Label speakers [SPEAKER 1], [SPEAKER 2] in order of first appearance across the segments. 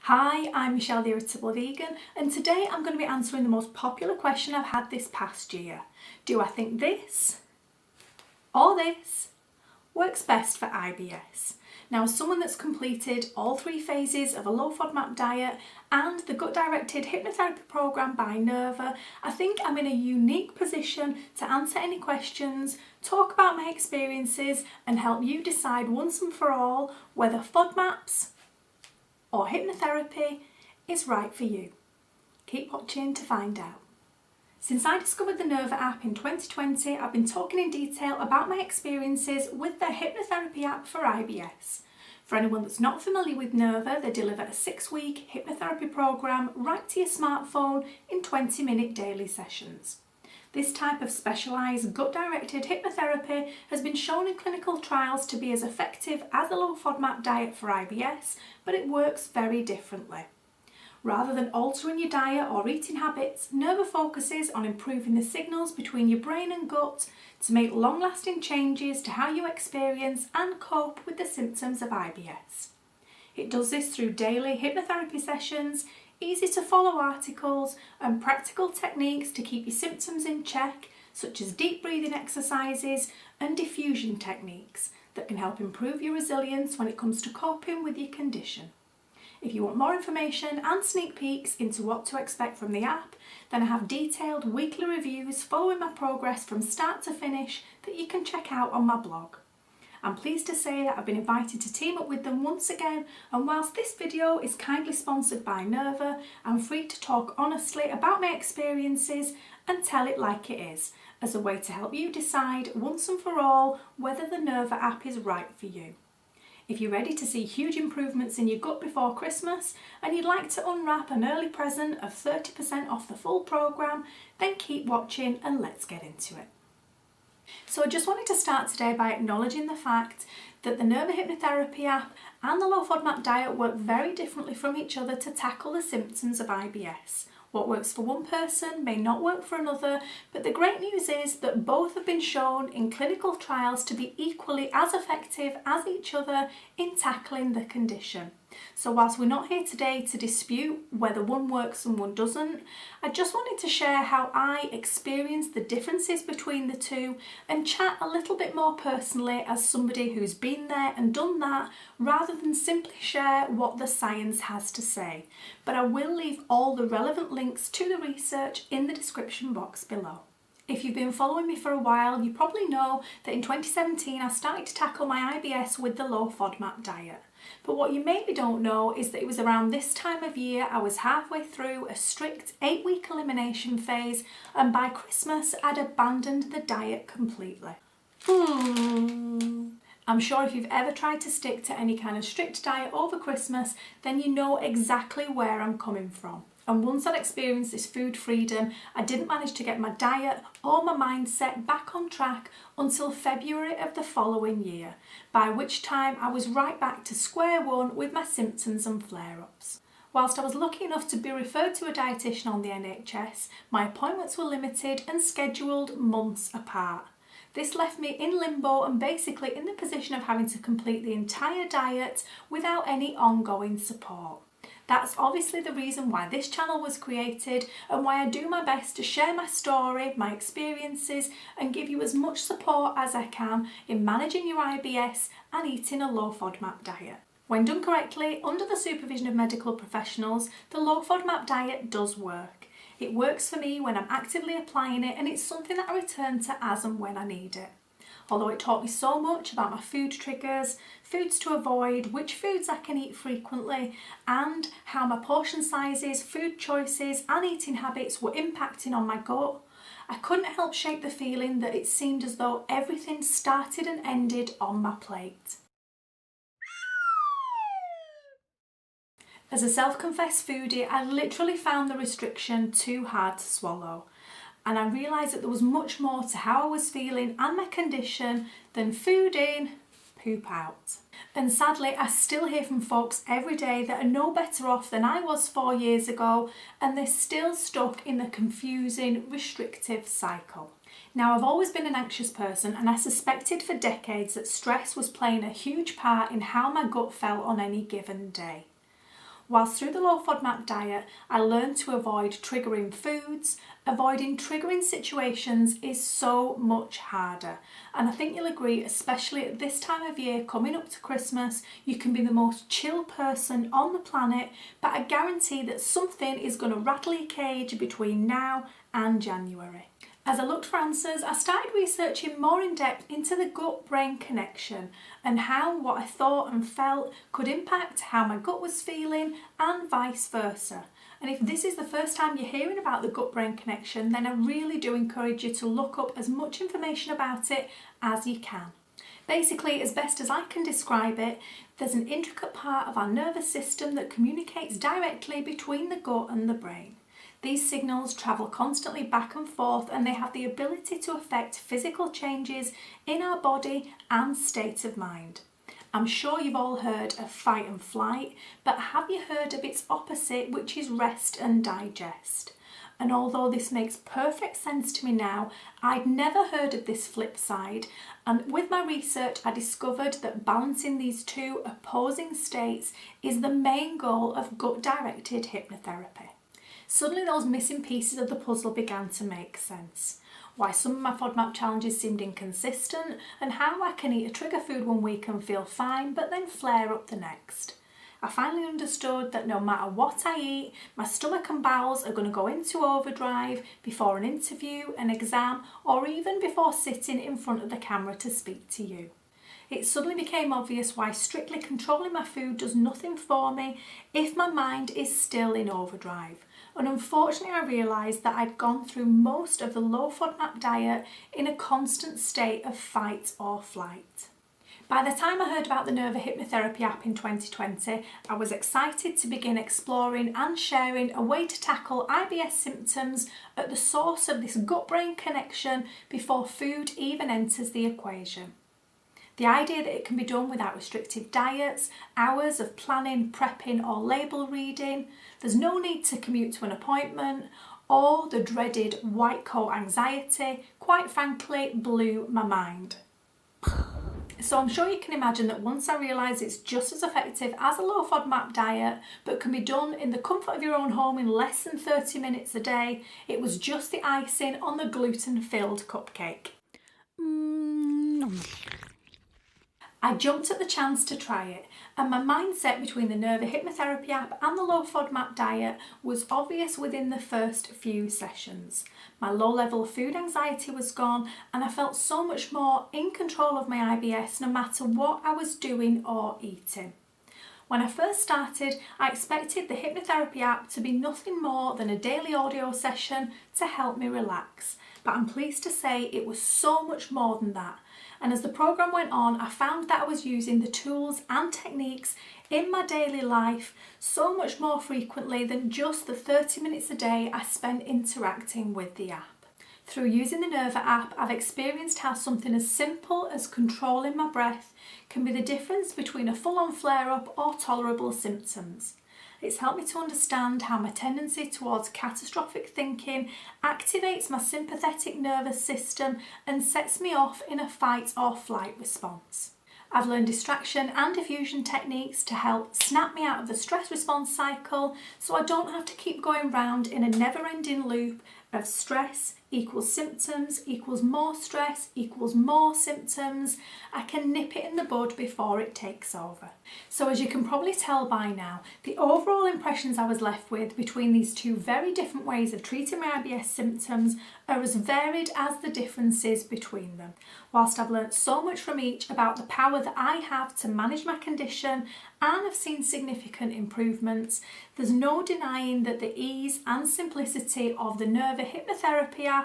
[SPEAKER 1] Hi, I'm Michelle the Irritable Vegan, and today I'm going to be answering the most popular question I've had this past year. Do I think this or this works best for IBS? Now, as someone that's completed all 3 phases of a low FODMAP diet and the gut-directed hypnotherapy program by Nerva, I think I'm in a unique position to answer any questions, talk about my experiences and help you decide once and for all whether FODMAPs or hypnotherapy is right for you. Keep watching to find out. Since I discovered the Nerva app in 2020, I've been talking in detail about my experiences with their hypnotherapy app for IBS. For anyone that's not familiar with Nerva, they deliver a 6-week hypnotherapy program right to your smartphone in 20-minute daily sessions. This type of specialised gut-directed hypnotherapy has been shown in clinical trials to be as effective as the low FODMAP diet for IBS, but it works very differently. Rather than altering your diet or eating habits, Nerva focuses on improving the signals between your brain and gut to make long-lasting changes to how you experience and cope with the symptoms of IBS. It does this through daily hypnotherapy sessions, easy to follow articles and practical techniques to keep your symptoms in check, such as deep breathing exercises and diffusion techniques that can help improve your resilience when it comes to coping with your condition. If you want more information and sneak peeks into what to expect from the app, then I have detailed weekly reviews following my progress from start to finish that you can check out on my blog. I'm pleased to say that I've been invited to team up with them once again, and whilst this video is kindly sponsored by Nerva, I'm free to talk honestly about my experiences and tell it like it is, as a way to help you decide once and for all whether the Nerva app is right for you. If you're ready to see huge improvements in your gut before Christmas and you'd like to unwrap an early present of 30% off the full programme, then keep watching and let's get into it. So I just wanted to start today by acknowledging the fact that the Nerva hypnotherapy app and the low FODMAP diet work very differently from each other to tackle the symptoms of IBS. What works for one person may not work for another, but the great news is that both have been shown in clinical trials to be equally as effective as each other in tackling the condition. So whilst we're not here today to dispute whether one works and one doesn't, I just wanted to share how I experienced the differences between the two and chat a little bit more personally as somebody who's been there and done that, rather than simply share what the science has to say. But I will leave all the relevant links to the research in the description box below. If you've been following me for a while, you probably know that in 2017 I started to tackle my IBS with the low FODMAP diet. But what you maybe don't know is that it was around this time of year I was halfway through a strict 8-week elimination phase, and by Christmas I'd abandoned the diet completely. I'm sure if you've ever tried to stick to any kind of strict diet over Christmas, then you know exactly where I'm coming from. And once I'd experienced this food freedom, I didn't manage to get my diet or my mindset back on track until February of the following year, by which time I was right back to square one with my symptoms and flare-ups. Whilst I was lucky enough to be referred to a dietitian on the NHS, my appointments were limited and scheduled months apart. This left me in limbo and basically in the position of having to complete the entire diet without any ongoing support. That's obviously the reason why this channel was created and why I do my best to share my story, my experiences and give you as much support as I can in managing your IBS and eating a low FODMAP diet. When done correctly, under the supervision of medical professionals, the low FODMAP diet does work. It works for me when I'm actively applying it, and it's something that I return to as and when I need it. Although it taught me so much about my food triggers, foods to avoid, which foods I can eat frequently, and how my portion sizes, food choices and eating habits were impacting on my gut, I couldn't help shake the feeling that it seemed as though everything started and ended on my plate. As a self-confessed foodie, I literally found the restriction too hard to swallow. And I realised that there was much more to how I was feeling and my condition than food in, poop out. And sadly, I still hear from folks every day that are no better off than I was 4 years ago, and they're still stuck in the confusing, restrictive cycle. Now, I've always been an anxious person, and I suspected for decades that stress was playing a huge part in how my gut felt on any given day. Whilst through the low FODMAP diet, I learned to avoid triggering foods. Avoiding triggering situations is so much harder. And I think you'll agree, especially at this time of year, coming up to Christmas, you can be the most chill person on the planet, but I guarantee that something is going to rattle your cage between now and January. As I looked for answers, I started researching more in depth into the gut-brain connection and how what I thought and felt could impact how my gut was feeling and vice versa. And if this is the first time you're hearing about the gut-brain connection, then I really do encourage you to look up as much information about it as you can. Basically, as best as I can describe it, there's an intricate part of our nervous system that communicates directly between the gut and the brain. These signals travel constantly back and forth, and they have the ability to affect physical changes in our body and state of mind. I'm sure you've all heard of fight and flight, but have you heard of its opposite, which is rest and digest? And although this makes perfect sense to me now, I'd never heard of this flip side, and with my research I discovered that balancing these two opposing states is the main goal of gut-directed hypnotherapy. Suddenly those missing pieces of the puzzle began to make sense. Why some of my FODMAP challenges seemed inconsistent, and how I can eat a trigger food one week and feel fine but then flare up the next. I finally understood that no matter what I eat, my stomach and bowels are going to go into overdrive before an interview, an exam, or even before sitting in front of the camera to speak to you. It suddenly became obvious why strictly controlling my food does nothing for me if my mind is still in overdrive. And unfortunately I realised that I'd gone through most of the low FODMAP diet in a constant state of fight or flight. By the time I heard about the Nerva hypnotherapy app in 2020, I was excited to begin exploring and sharing a way to tackle IBS symptoms at the source of this gut-brain connection before food even enters the equation. The idea that it can be done without restrictive diets, hours of planning, prepping or label reading, there's no need to commute to an appointment, or the dreaded white coat anxiety, quite frankly, blew my mind. So I'm sure you can imagine that once I realised it's just as effective as a low FODMAP diet, but can be done in the comfort of your own home in less than 30 minutes a day, it was just the icing on the gluten-filled cupcake. I jumped at the chance to try it, and my mindset between the Nerva hypnotherapy app and the low FODMAP diet was obvious within the first few sessions. My low level of food anxiety was gone, and I felt so much more in control of my IBS no matter what I was doing or eating. When I first started, I expected the hypnotherapy app to be nothing more than a daily audio session to help me relax, but I'm pleased to say it was so much more than that. And as the program went on, I found that I was using the tools and techniques in my daily life so much more frequently than just the 30 minutes a day I spent interacting with the app. Through using the Nerva app, I've experienced how something as simple as controlling my breath can be the difference between a full-on flare-up or tolerable symptoms. It's helped me to understand how my tendency towards catastrophic thinking activates my sympathetic nervous system and sets me off in a fight or flight response. I've learned distraction and diffusion techniques to help snap me out of the stress response cycle so I don't have to keep going round in a never-ending loop of stress equals symptoms equals more stress equals more symptoms. I can nip it in the bud before it takes over. So as you can probably tell by now, the overall impressions I was left with between these two very different ways of treating my IBS symptoms are as varied as the differences between them. Whilst I've learnt so much from each about the power that I have to manage my condition and have seen significant improvements, there's no denying that the ease and simplicity of the Nerva hypnotherapy app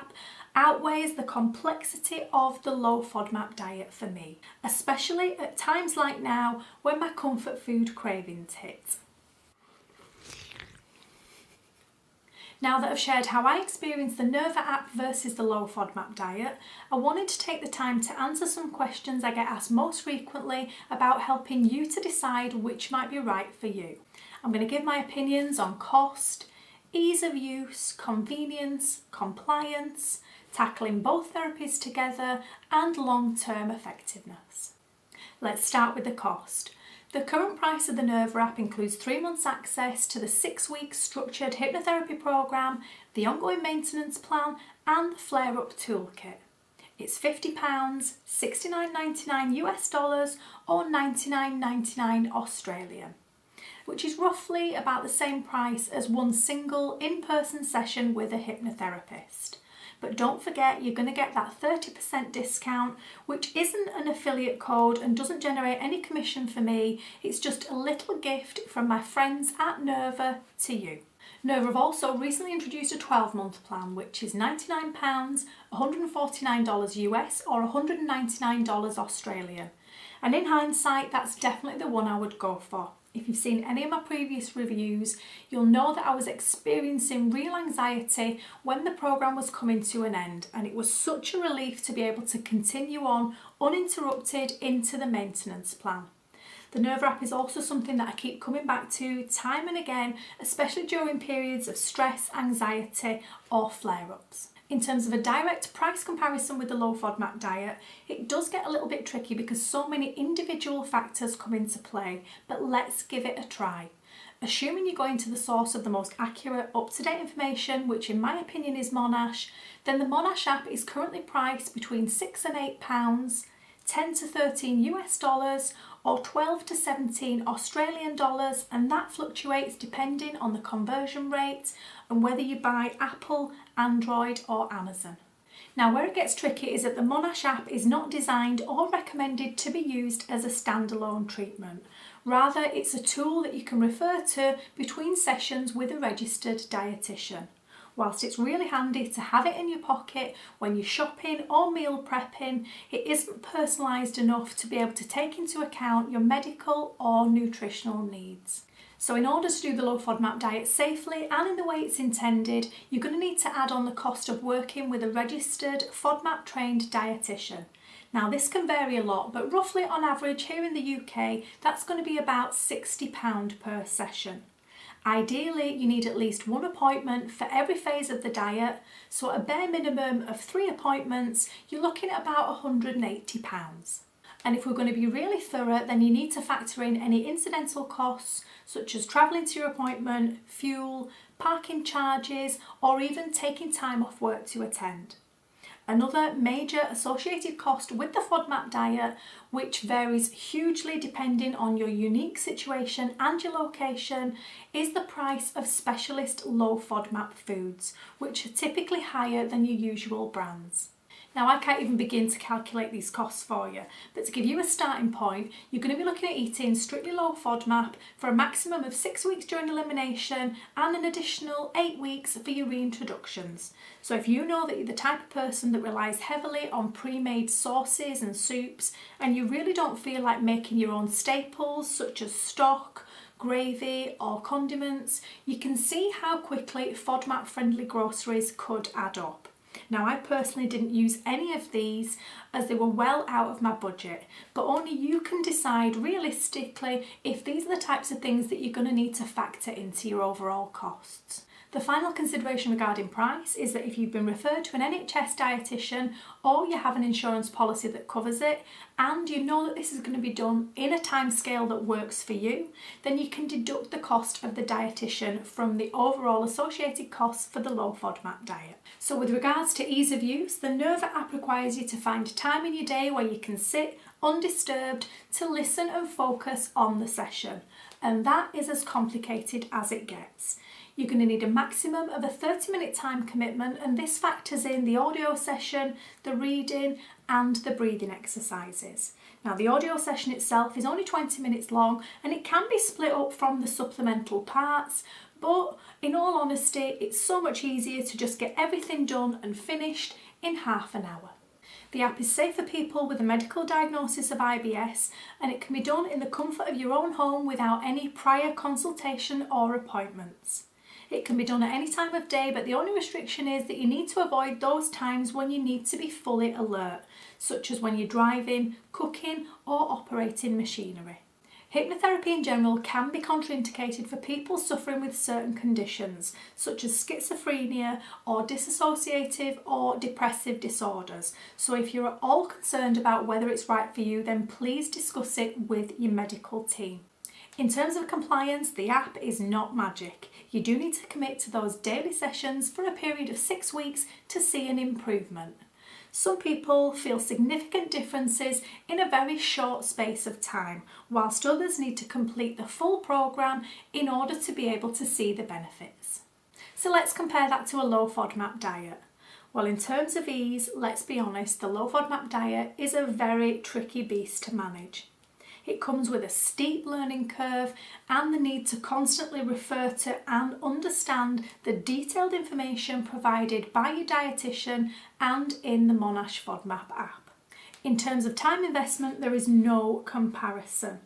[SPEAKER 1] outweighs the complexity of the low FODMAP diet for me, especially at times like now when my comfort food cravings hit. Now that I've shared how I experienced the Nerva app versus the low FODMAP diet, I wanted to take the time to answer some questions I get asked most frequently about helping you to decide which might be right for you. I'm going to give my opinions on cost, ease of use, convenience, compliance, tackling both therapies together, and long-term effectiveness. Let's start with the cost. The current price of the Nerva app includes 3 months access to the 6-week structured hypnotherapy programme, the ongoing maintenance plan and the flare-up toolkit. It's £50, $69.99 US dollars or $99.99 Australian, which is roughly about the same price as one single in-person session with a hypnotherapist. But don't forget, you're going to get that 30% discount, which isn't an affiliate code and doesn't generate any commission for me. It's just a little gift from my friends at Nerva to you. Nerva have also recently introduced a 12-month plan, which is £99, $149 US or $199 Australian. And in hindsight, that's definitely the one I would go for. If you've seen any of my previous reviews, you'll know that I was experiencing real anxiety when the programme was coming to an end, and it was such a relief to be able to continue on uninterrupted into the maintenance plan. The Nerva app is also something that I keep coming back to time and again, especially during periods of stress, anxiety or flare-ups. In terms of a direct price comparison with the low FODMAP diet, it does get a little bit tricky because so many individual factors come into play, but let's give it a try. Assuming you're going to the source of the most accurate, up-to-date information, which in my opinion is Monash, then the Monash app is currently priced between £6 and £8, 10 to 13 US dollars or 12 to 17 Australian dollars, and that fluctuates depending on the conversion rate and whether you buy Apple, Android or Amazon. Now where it gets tricky is that the Monash app is not designed or recommended to be used as a standalone treatment. Rather, it's a tool that you can refer to between sessions with a registered dietitian. Whilst it's really handy to have it in your pocket when you're shopping or meal prepping, it isn't personalised enough to be able to take into account your medical or nutritional needs. So in order to do the low FODMAP diet safely and in the way it's intended, you're going to need to add on the cost of working with a registered FODMAP trained dietitian. Now this can vary a lot, but roughly on average here in the UK, that's going to be about £60 per session. Ideally, you need at least one appointment for every phase of the diet, so at a bare minimum of 3 appointments, you're looking at about £180. And if we're going to be really thorough, then you need to factor in any incidental costs, such as travelling to your appointment, fuel, parking charges, or even taking time off work to attend. Another major associated cost with the FODMAP diet, which varies hugely depending on your unique situation and your location, is the price of specialist low FODMAP foods, which are typically higher than your usual brands. Now I can't even begin to calculate these costs for you, but to give you a starting point, you're going to be looking at eating strictly low FODMAP for a maximum of 6 weeks during elimination and an additional 8 weeks for your reintroductions. So if you know that you're the type of person that relies heavily on pre-made sauces and soups, and you really don't feel like making your own staples such as stock, gravy or condiments, you can see how quickly FODMAP friendly groceries could add up. Now I personally didn't use any of these as they were well out of my budget, but only you can decide realistically if these are the types of things that you're going to need to factor into your overall costs. The final consideration regarding price is that if you've been referred to an NHS dietitian or you have an insurance policy that covers it and you know that this is going to be done in a timescale that works for you, then you can deduct the cost of the dietitian from the overall associated costs for the low FODMAP diet. So with regards to ease of use, the Nerva app requires you to find time in your day where you can sit undisturbed to listen and focus on the session, and that is as complicated as it gets. You're going to need a maximum of a 30-minute time commitment, and this factors in the audio session, the reading and the breathing exercises. Now the audio session itself is only 20 minutes long and it can be split up from the supplemental parts, but in all honesty it's so much easier to just get everything done and finished in half an hour. The app is safe for people with a medical diagnosis of IBS, and it can be done in the comfort of your own home without any prior consultation or appointments. It can be done at any time of day, but the only restriction is that you need to avoid those times when you need to be fully alert, such as when you're driving, cooking or operating machinery. Hypnotherapy in general can be contraindicated for people suffering with certain conditions, such as schizophrenia or dissociative or depressive disorders. So if you're at all concerned about whether it's right for you, then please discuss it with your medical team. In terms of compliance, the app is not magic. You do need to commit to those daily sessions for a period of 6 weeks to see an improvement. Some people feel significant differences in a very short space of time, whilst others need to complete the full programme in order to be able to see the benefits. So let's compare that to a low FODMAP diet. Well, in terms of ease, let's be honest, the low FODMAP diet is a very tricky beast to manage. It comes with a steep learning curve and the need to constantly refer to and understand the detailed information provided by your dietitian and in the Monash FODMAP app. In terms of time investment, there is no comparison.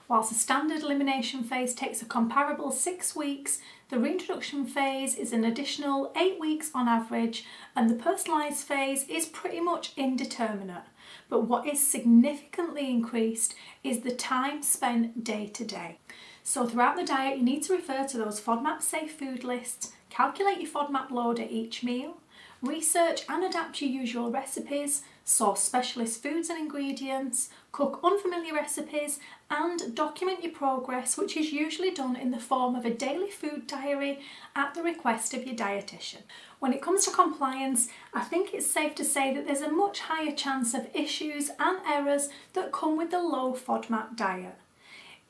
[SPEAKER 1] Whilst the standard elimination phase takes a comparable 6 weeks, the reintroduction phase is an additional 8 weeks on average, and the personalised phase is pretty much indeterminate. But what is significantly increased is the time spent day to day. So throughout the diet, you need to refer to those FODMAP safe food lists, calculate your FODMAP load at each meal, research and adapt your usual recipes, source specialist foods and ingredients, cook unfamiliar recipes, and document your progress, which is usually done in the form of a daily food diary at the request of your dietitian. When it comes to compliance, I think it's safe to say that there's a much higher chance of issues and errors that come with the low FODMAP diet.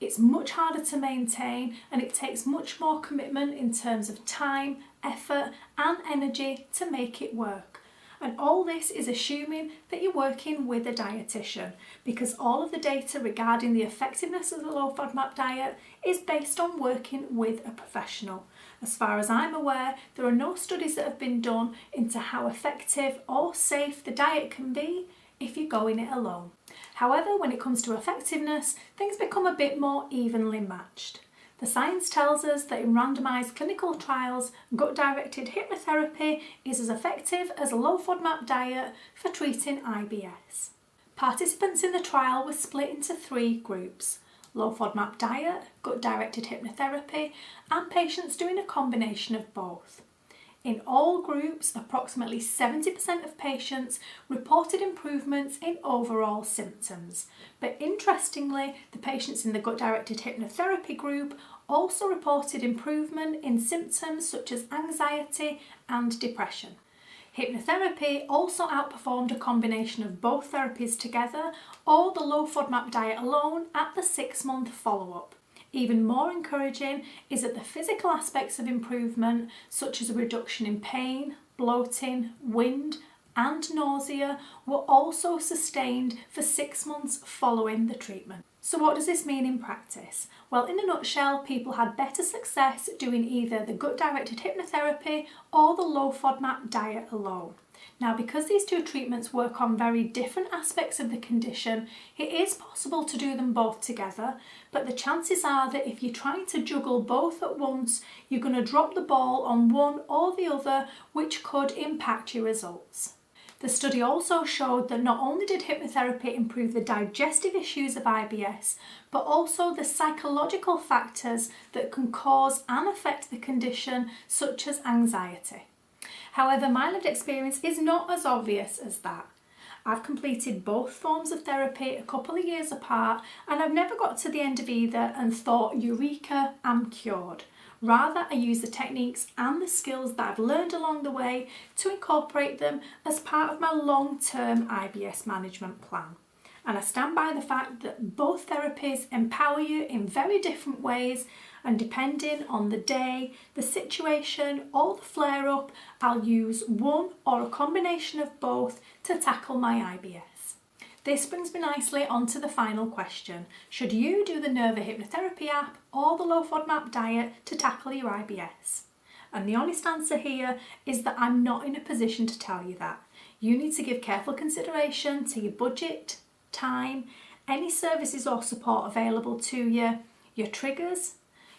[SPEAKER 1] It's much harder to maintain and it takes much more commitment in terms of time, effort and energy to make it work. And all this is assuming that you're working with a dietitian, because all of the data regarding the effectiveness of the low FODMAP diet is based on working with a professional. As far as I'm aware, there are no studies that have been done into how effective or safe the diet can be if you're going it alone. However, when it comes to effectiveness, things become a bit more evenly matched. The science tells us that in randomised clinical trials, gut-directed hypnotherapy is as effective as a low FODMAP diet for treating IBS. Participants in the trial were split into 3 groups: low FODMAP diet, gut-directed hypnotherapy, and patients doing a combination of both. In all groups, approximately 70% of patients reported improvements in overall symptoms. But interestingly, the patients in the gut-directed hypnotherapy group also reported improvement in symptoms such as anxiety and depression. Hypnotherapy also outperformed a combination of both therapies together or the low FODMAP diet alone at the 6-month follow-up. Even more encouraging is that the physical aspects of improvement, such as a reduction in pain, bloating, wind and nausea, were also sustained for 6 months following the treatment. So what does this mean in practice? Well, in a nutshell, people had better success doing either the gut-directed hypnotherapy or the low FODMAP diet alone. Now, because these 2 treatments work on very different aspects of the condition, it is possible to do them both together, but the chances are that if you're trying to juggle both at once, you're going to drop the ball on one or the other, which could impact your results. The study also showed that not only did hypnotherapy improve the digestive issues of IBS, but also the psychological factors that can cause and affect the condition, such as anxiety. However, my lived experience is not as obvious as that. I've completed both forms of therapy a couple of years apart, and I've never got to the end of either and thought, eureka, I'm cured. Rather, I use the techniques and the skills that I've learned along the way to incorporate them as part of my long-term IBS management plan. And I stand by the fact that both therapies empower you in very different ways, and depending on the day, the situation or the flare-up, I'll use one or a combination of both to tackle my IBS. This brings me nicely onto the final question. Should you do the Nerva hypnotherapy app or the low FODMAP diet to tackle your IBS? And the honest answer here is that I'm not in a position to tell you that. You need to give careful consideration to your budget, time, any services or support available to you, your triggers,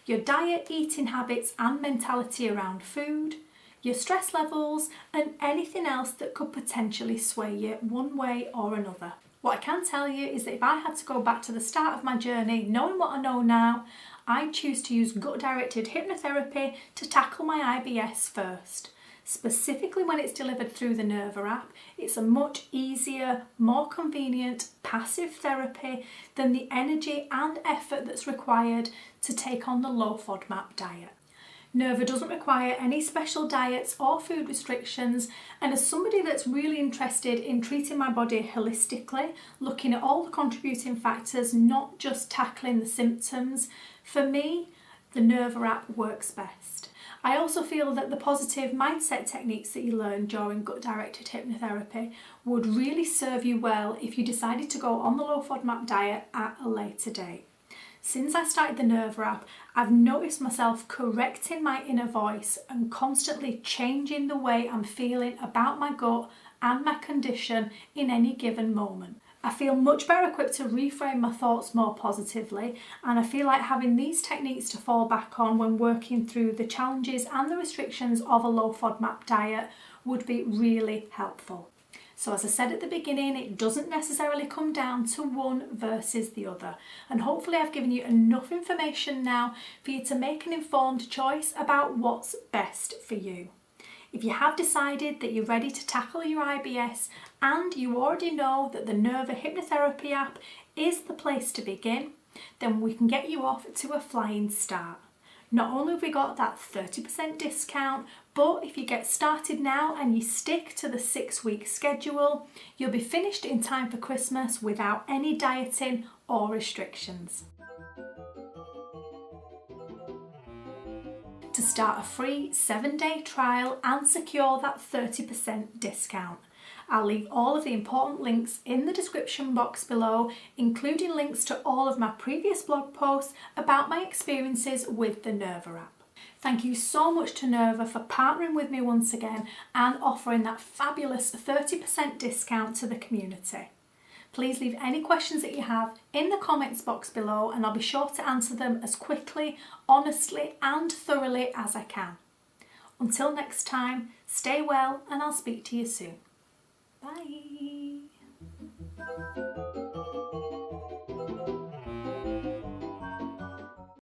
[SPEAKER 1] your diet, eating habits and mentality around food, your stress levels and anything else that could potentially sway you one way or another. What I can tell you is that if I had to go back to the start of my journey, knowing what I know now, I'd choose to use gut-directed hypnotherapy to tackle my IBS first. Specifically when it's delivered through the Nerva app, it's a much easier, more convenient, passive therapy than the energy and effort that's required to take on the low FODMAP diet. Nerva doesn't require any special diets or food restrictions, and as somebody that's really interested in treating my body holistically, looking at all the contributing factors, not just tackling the symptoms, for me, the Nerva app works best. I also feel that the positive mindset techniques that you learn during gut-directed hypnotherapy would really serve you well if you decided to go on the low FODMAP diet at a later date. Since I started the Nerva app, I've noticed myself correcting my inner voice and constantly changing the way I'm feeling about my gut and my condition in any given moment. I feel much better equipped to reframe my thoughts more positively, and I feel like having these techniques to fall back on when working through the challenges and the restrictions of a low FODMAP diet would be really helpful. So as I said at the beginning, it doesn't necessarily come down to one versus the other, and hopefully I've given you enough information now for you to make an informed choice about what's best for you. If you have decided that you're ready to tackle your IBS and you already know that the Nerva hypnotherapy app is the place to begin, then we can get you off to a flying start. Not only have we got that 30% discount, but if you get started now and you stick to the 6-week schedule, you'll be finished in time for Christmas without any dieting or restrictions. To start a free 7-day trial and secure that 30% discount, I'll leave all of the important links in the description box below, including links to all of my previous blog posts about my experiences with the Nerva app. Thank you so much to Nerva for partnering with me once again and offering that fabulous 30% discount to the community. Please leave any questions that you have in the comments box below and I'll be sure to answer them as quickly, honestly and thoroughly as I can. Until next time, stay well and I'll speak to you soon. Bye.